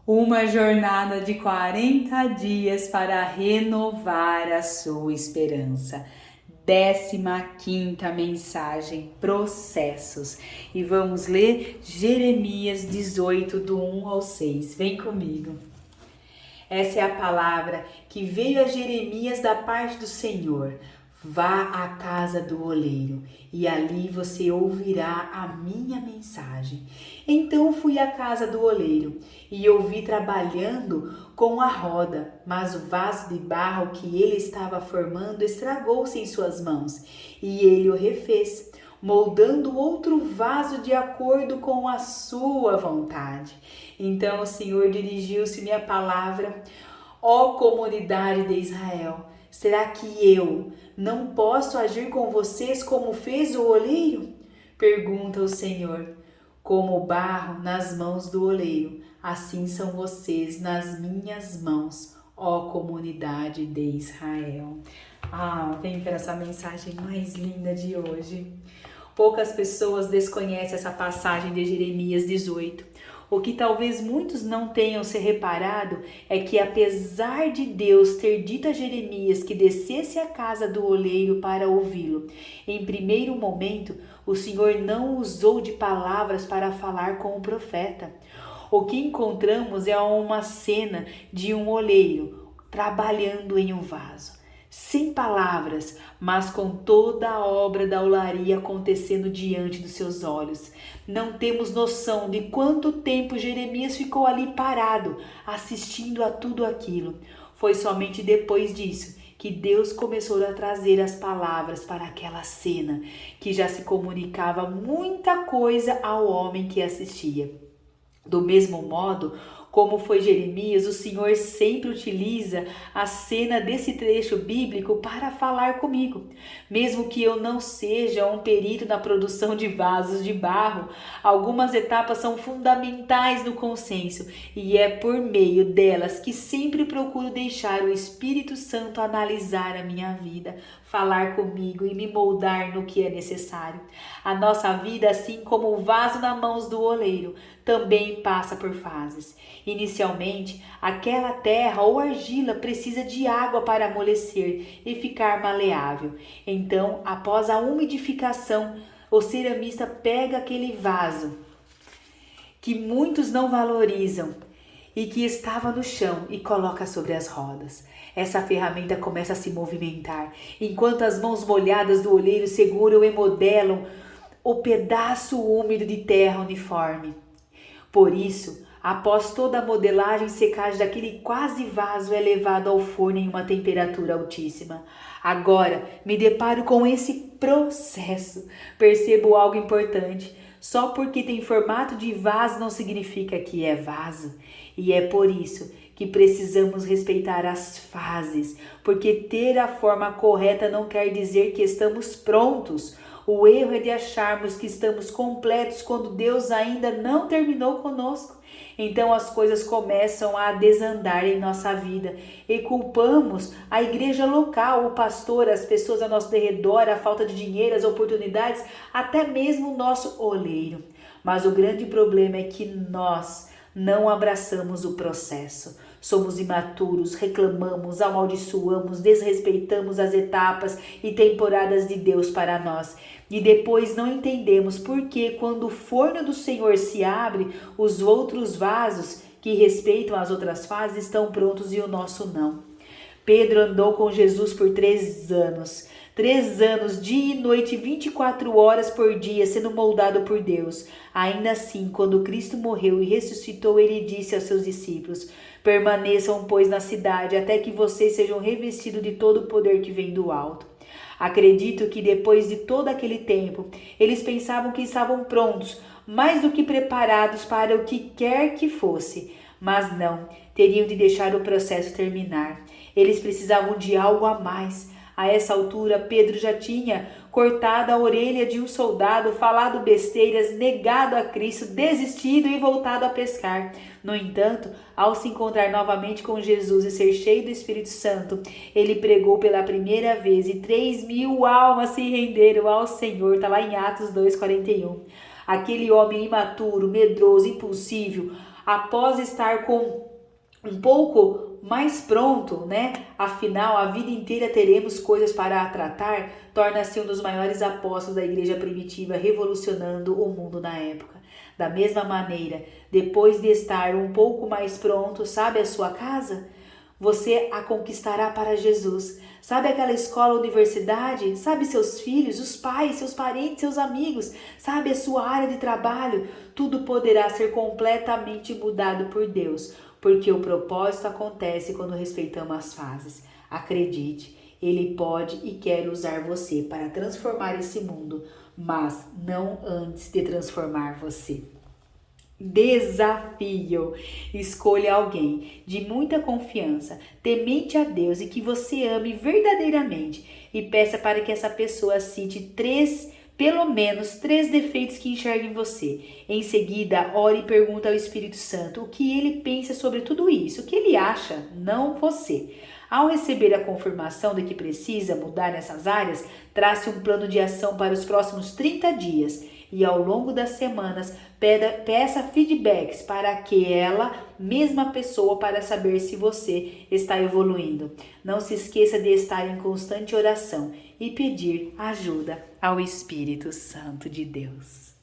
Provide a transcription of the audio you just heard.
Uma jornada de 40 dias para renovar a sua esperança. 15ª mensagem, processos. E vamos ler Jeremias 18, do 1 ao 6. Vem comigo. Essa é a palavra que veio a Jeremias da parte do Senhor. Vá à casa do oleiro, e ali você ouvirá a minha mensagem. Então fui à casa do oleiro, e o vi trabalhando com a roda, mas o vaso de barro que ele estava formando estragou-se em suas mãos, e ele o refez, moldando outro vaso de acordo com a sua vontade. Então o Senhor dirigiu-se-me a palavra: ó comunidade de Israel, será que eu não posso agir com vocês como fez o oleiro? Pergunta o Senhor. Como o barro nas mãos do oleiro, assim são vocês nas minhas mãos, ó comunidade de Israel. Vem para essa mensagem mais linda de hoje. Poucas pessoas desconhecem essa passagem de Jeremias 18. O que talvez muitos não tenham se reparado é que, apesar de Deus ter dito a Jeremias que descesse à casa do oleiro para ouvi-lo, em primeiro momento o Senhor não usou de palavras para falar com o profeta. O que encontramos é uma cena de um oleiro trabalhando em um vaso, sem palavras, mas com toda a obra da olaria acontecendo diante dos seus olhos. Não temos noção de quanto tempo Jeremias ficou ali parado, assistindo a tudo aquilo. Foi somente depois disso que Deus começou a trazer as palavras para aquela cena, que já se comunicava muita coisa ao homem que assistia. Do mesmo modo, como foi Jeremias, o Senhor sempre utiliza a cena desse trecho bíblico para falar comigo. Mesmo que eu não seja um perito na produção de vasos de barro, algumas etapas são fundamentais no consenso e é por meio delas que sempre procuro deixar o Espírito Santo analisar a minha vida, falar comigo e me moldar no que é necessário. A nossa vida, assim como o vaso nas mãos do oleiro, também passa por fases. Inicialmente, aquela terra ou argila precisa de água para amolecer e ficar maleável. Então, após a umidificação, o ceramista pega aquele vaso que muitos não valorizam e que estava no chão e coloca sobre as rodas. Essa ferramenta começa a se movimentar, enquanto as mãos molhadas do oleiro seguram e modelam o pedaço úmido de terra uniforme. Por isso, após toda a modelagem e secagem daquele quase vaso é levado ao forno em uma temperatura altíssima. Agora, me deparo com esse processo. Percebo algo importante. Só porque tem formato de vaso não significa que é vaso. E é por isso que precisamos respeitar as fases, porque ter a forma correta não quer dizer que estamos prontos. O erro é de acharmos que estamos completos quando Deus ainda não terminou conosco. Então as coisas começam a desandar em nossa vida e culpamos a igreja local, o pastor, as pessoas ao nosso redor, a falta de dinheiro, as oportunidades, até mesmo o nosso oleiro. Mas o grande problema é que nós não abraçamos o processo. Somos imaturos, reclamamos, amaldiçoamos, desrespeitamos as etapas e temporadas de Deus para nós. E depois não entendemos por que, quando o forno do Senhor se abre, os outros vasos que respeitam as outras fases estão prontos e o nosso não. Pedro andou com Jesus por 3 anos. 3 anos, dia e noite, 24 horas por dia, sendo moldado por Deus. Ainda assim, quando Cristo morreu e ressuscitou, ele disse aos seus discípulos: permaneçam, pois, na cidade, até que vocês sejam revestidos de todo o poder que vem do alto. Acredito que depois de todo aquele tempo, eles pensavam que estavam prontos, mais do que preparados para o que quer que fosse. Mas não, teriam de deixar o processo terminar. Eles precisavam de algo a mais. A essa altura, Pedro já tinha cortado a orelha de um soldado, falado besteiras, negado a Cristo, desistido e voltado a pescar. No entanto, ao se encontrar novamente com Jesus e ser cheio do Espírito Santo, ele pregou pela primeira vez e 3.000 almas se renderam ao Senhor. Está lá em Atos 2:41. Aquele homem imaturo, medroso, impulsivo, após estar com um pouco mais pronto, né? Afinal, a vida inteira teremos coisas para tratar, torna-se um dos maiores apóstolos da igreja primitiva, revolucionando o mundo na época. Da mesma maneira, depois de estar um pouco mais pronto, sabe a sua casa? Você a conquistará para Jesus. Sabe aquela escola, universidade? Sabe seus filhos, os pais, seus parentes, seus amigos? Sabe a sua área de trabalho? Tudo poderá ser completamente mudado por Deus, porque o propósito acontece quando respeitamos as fases. Acredite, Ele pode e quer usar você para transformar esse mundo, mas não antes de transformar você. Desafio. Escolha alguém de muita confiança, temente a Deus e que você ame verdadeiramente e peça para que essa pessoa cite pelo menos três defeitos que enxerga em você. Em seguida, ore e pergunte ao Espírito Santo o que ele pensa sobre tudo isso, o que ele acha, não você. Ao receber a confirmação de que precisa mudar nessas áreas, trace um plano de ação para os próximos 30 dias e ao longo das semanas peça feedbacks para aquela mesma pessoa para saber se você está evoluindo. Não se esqueça de estar em constante oração e pedir ajuda ao Espírito Santo de Deus.